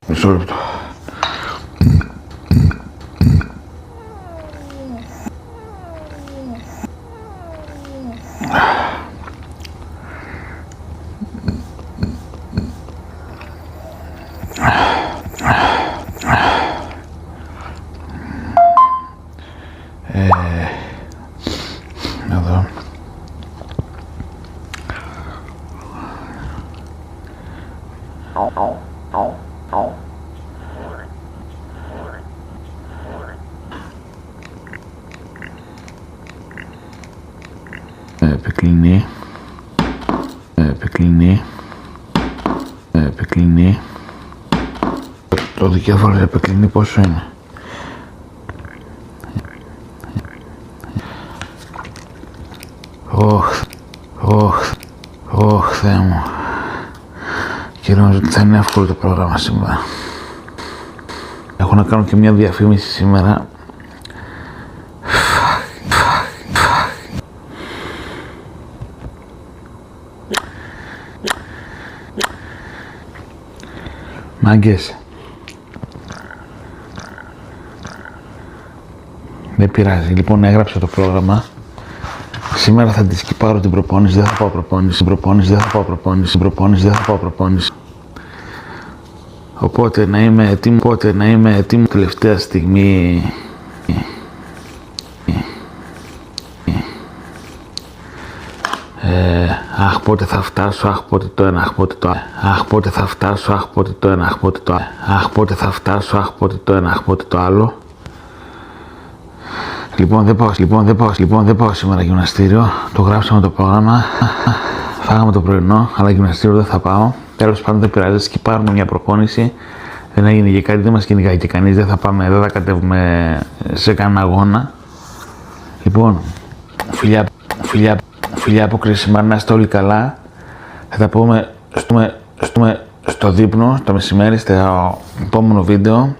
Μισό λεπτό. Εδώ. Επεκλεινή. Το δικέφαλο επεκλεινή πόσο είναι? Θεέ μου. Και νομίζω ότι θα είναι εύκολο το πρόγραμμα σήμερα. Έχω να κάνω και μια διαφήμιση σήμερα. Μάγκες. Δεν πειράζει. Λοιπόν, έγραψα το πρόγραμμα. Σήμερα θα τη σκυπάρω την προπόνηση, δεν θα πάω προπόνηση. Οπότε να είμαι έτοιμο τελευταία στιγμή. Αχ, πότε θα φτάσω, αχ, πότε το ένα, αχ, πότε το άλλο. Αχ, πότε θα φτάσω, αχ, πότε το ένα, αχ, πότε το άλλο. Αχ, πότε θα φτάσω, αχ, πότε το ένα, αχ, πότε το άλλο. Λοιπόν, δεν πάω σήμερα γυμναστήριο. Το γράψαμε το πρόγραμμα. Φάγαμε το πρωινό, αλλά γυμναστήριο δεν θα πάω. Τέλος πάντων, δεν πειράζει, σκυπάρουμε μια προπόνηση. Δεν έγινε και κάτι, δεν μας κυνηγάει και κανείς. Δεν θα πάμε, δεν θα κατέβουμε σε κανένα αγώνα. Λοιπόν, φιλιά από Κρίσιμα, να είστε όλοι καλά. Θα τα πούμε στο δείπνο, το μεσημέρι, στο επόμενο βίντεο.